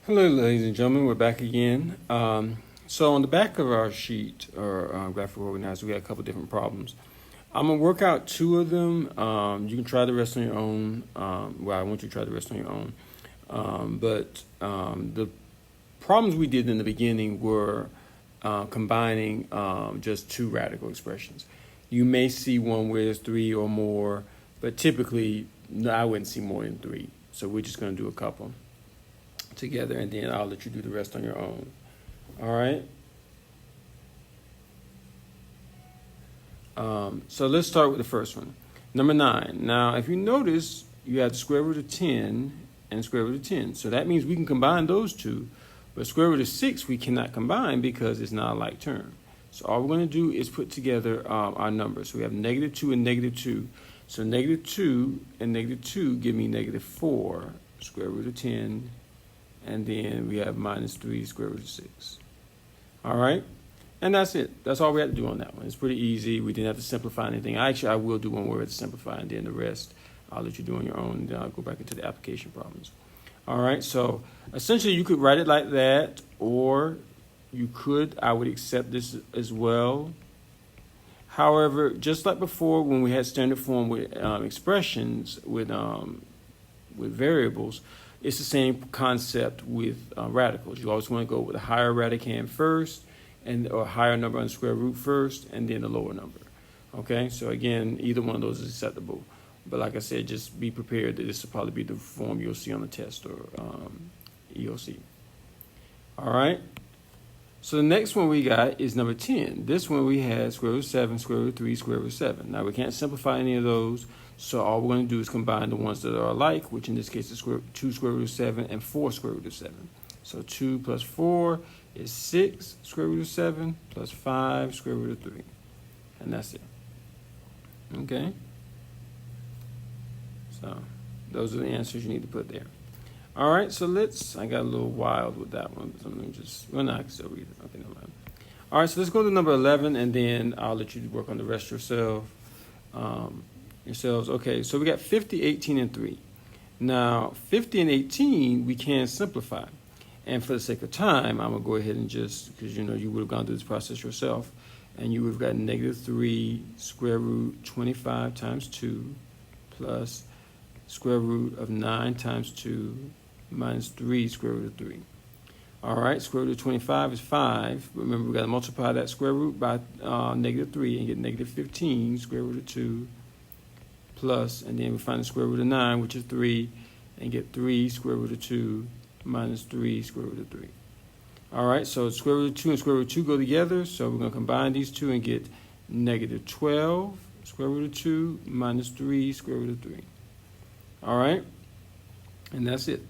Hello, ladies and gentlemen. We're back again. So on the back of our sheet or graphic organizer, we got a couple different problems. I'm gonna work out two of them. You can try the rest on your own. Well, I want you to try the rest on your own. But the problems we did in the beginning were combining just two radical expressions. You may see one where there's three or more, but typically I wouldn't see more than three. So we're just gonna do a couple together, and then I'll let you do the rest on your own. All right. So let's start with the first one. Number 9. Now, if you notice, you have the square root of 10 and square root of 10. So that means we can combine those two, but square root of 6 we cannot combine because it's not a like term. So all we're going to do is put together our numbers. So we have -2 and -2. So -2 and -2 give me -4 square root of 10. And then we have -3 square root of 6. All right? And that's it. That's all we have to do on that one. It's pretty easy. We didn't have to simplify anything. Actually, I will do one where it's simplify, and then the rest I'll let you do on your own, and then I'll go back into the application problems. All right? So essentially, you could write it like that, or you could, I would accept this as well. However, just like before when we had standard form with expressions, with variables, it's the same concept with radicals. You always want to go with a higher radicand first, or a higher number on the square root first, and then the lower number. Okay, so again, either one of those is acceptable. But like I said, just be prepared that this will probably be the form you'll see on the test or EOC. All right, so the next one we got is number 10. This one we had square root of 7, square root of 3, square root of 7. Now we can't simplify any of those. So all we're going to do is combine the ones that are alike, which in this case is 2 square root of 7 and 4 square root of 7. So 2 plus 4 is 6 square root of 7 plus 5 square root of 3. And that's it. Okay? So those are the answers you need to put there. All right, so I got a little wild with that one. So let me no, I can still read it. Okay, never mind. All right, so let's go to number 11, and then I'll let you work on the rest yourself. Okay, so we got 50, 18, and 3. Now, 50 and 18, we can simplify. And for the sake of time, I'm going to go ahead and because you would have gone through this process yourself, and you would have got -3 square root 25 times 2 plus square root of 9 times 2 minus 3 square root of 3. All right, square root of 25 is 5. Remember, we got to multiply that square root by -3 and get -15 square root of 2. Plus, and then we find the square root of 9, which is 3, and get 3 square root of 2 minus 3 square root of 3. All right, so square root of 2 and square root of 2 go together, so we're going to combine these two and get -12 square root of 2 minus 3 square root of 3. All right, and that's it.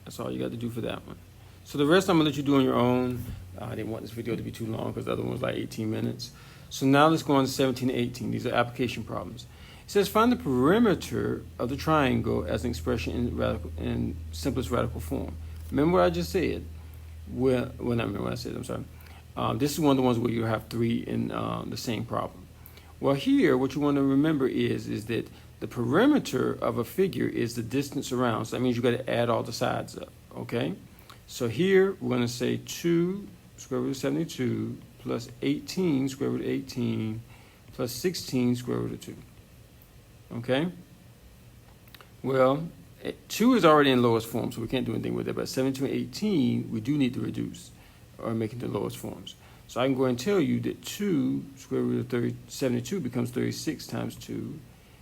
That's all you got to do for that one. So the rest I'm going to let you do on your own. I didn't want this video to be too long because the other one was like 18 minutes. So now let's go on to 17 and 18. These are application problems. It says find the perimeter of the triangle as an expression in simplest radical form. Remember what I just said? Well, not remember what I said. I'm sorry. This is one of the ones where you have 3 in the same problem. Well, here what you want to remember is that the perimeter of a figure is the distance around. So that means you got to add all the sides up. Okay. So here we're going to say 2 square root of 72 plus 18 square root of 18 plus 16 square root of 2. Okay? Well, 2 is already in lowest form, so we can't do anything with it. But 72 and 18, we do need to reduce or make it the lowest forms. So I can go and tell you that 2 square root of 72 becomes 36 times 2,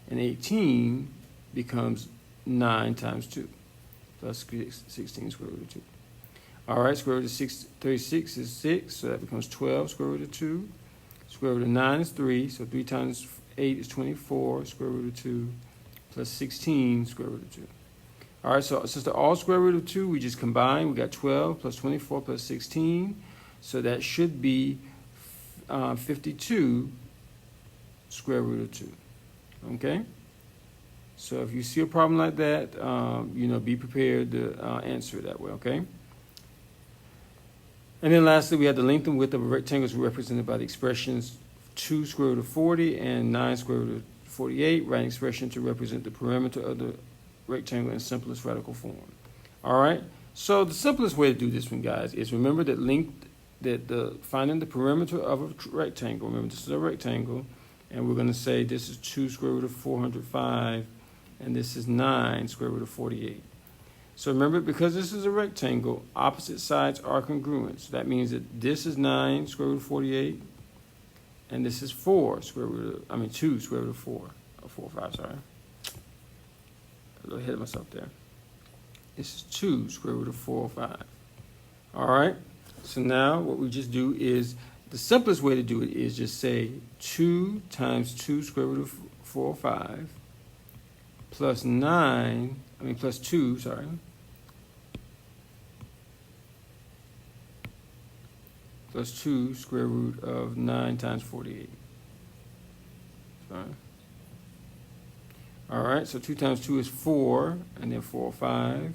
and 18 becomes 9 times 2, plus 16 square root of 2. All right, square root of 36 is 6, so that becomes 12 square root of 2. Square root of 9 is 3, so 3 times 8 is 24 square root of 2 plus 16 square root of 2. All right, so since they're all square root of 2, we just combine. We got 12 plus 24 plus 16. So that should be 52 square root of 2. Okay? So if you see a problem like that, be prepared to answer it that way, okay? And then lastly, we have the length and width of a rectangle is represented by the expressions 2 square root of 40 and 9 square root of 48. Write an expression to represent the perimeter of the rectangle in simplest radical form. All right, So the simplest way to do this one, guys, is remember that finding the perimeter of a rectangle. Remember, this is a rectangle, and we're going to say this is 2 square root of 405, and this is 9 square root of 48. So remember, because this is a rectangle, opposite sides are congruent. So that means that this is 9 square root of 48, and this is 2 square root of 4, or 4 or 5, sorry. A little ahead of myself there. This is 2 square root of 405. All right? So now what we just do is, the simplest way to do it is just say 2 times 2 square root of 405 plus 2, sorry. Plus 2 square root of 9 times 48. Sorry. All right, so 2 times 2 is 4, and then 405,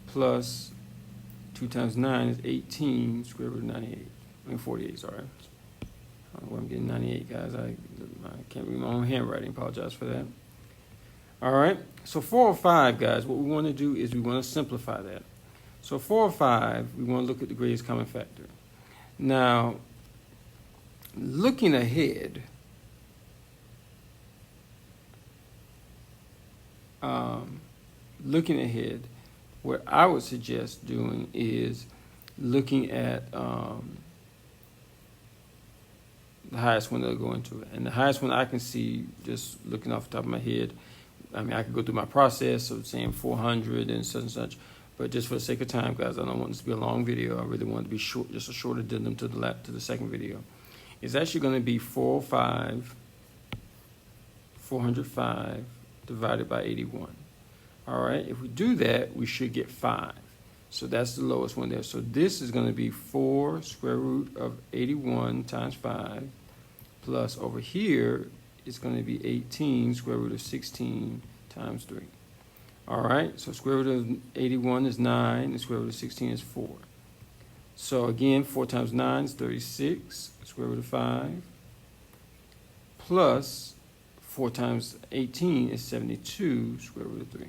plus 2 times 9 is 18, square root of 98. 48, sorry. I don't know why I'm getting 98, guys. I can't read my own handwriting. Apologize for that. All right, so 405, guys, what we want to do is we want to simplify that. So 405, we want to look at the greatest common factor. Now, looking ahead, what I would suggest doing is looking at the highest one that'll go into it. And the highest one I can see, just looking off the top of my head, I mean, I could go through my process of saying 400 and such and such, but just for the sake of time, guys, I don't want this to be a long video. I really want it to be short, just a short addendum to the second video. It's actually going to be 405 divided by 81. All right, if we do that, we should get 5. So that's the lowest one there. So this is going to be 4 square root of 81 times 5, plus over here, it's going to be 18 square root of 16 times 3. All right, so square root of 81 is 9, and square root of 16 is 4. So again, 4 times 9 is 36, square root of 5, plus 4 times 18 is 72, square root of 3.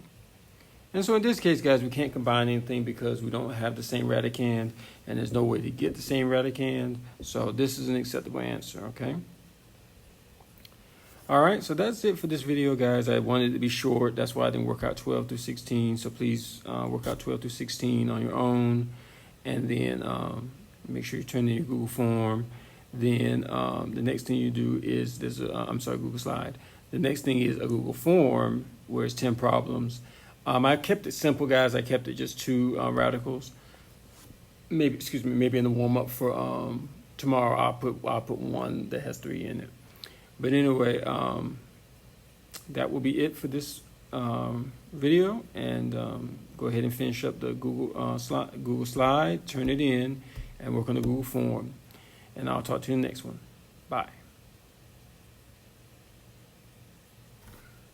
And so in this case, guys, we can't combine anything because we don't have the same radicand, and there's no way to get the same radicand. So this is an acceptable answer, okay? All right, so that's it for this video, guys. I wanted it to be short. That's why I didn't work out 12 through 16. So please work out 12 through 16 on your own. And then make sure you turn in your Google form. Then the next thing you do is, Google Slide. The next thing is a Google form where it's 10 problems. I kept it simple, guys. I kept it just 2 radicals. Maybe in the warm-up for tomorrow, I'll put one that has 3 in it. But anyway, that will be it for this video. And go ahead and finish up the Google Slide, turn it in, and work on the Google form. And I'll talk to you in the next one. Bye.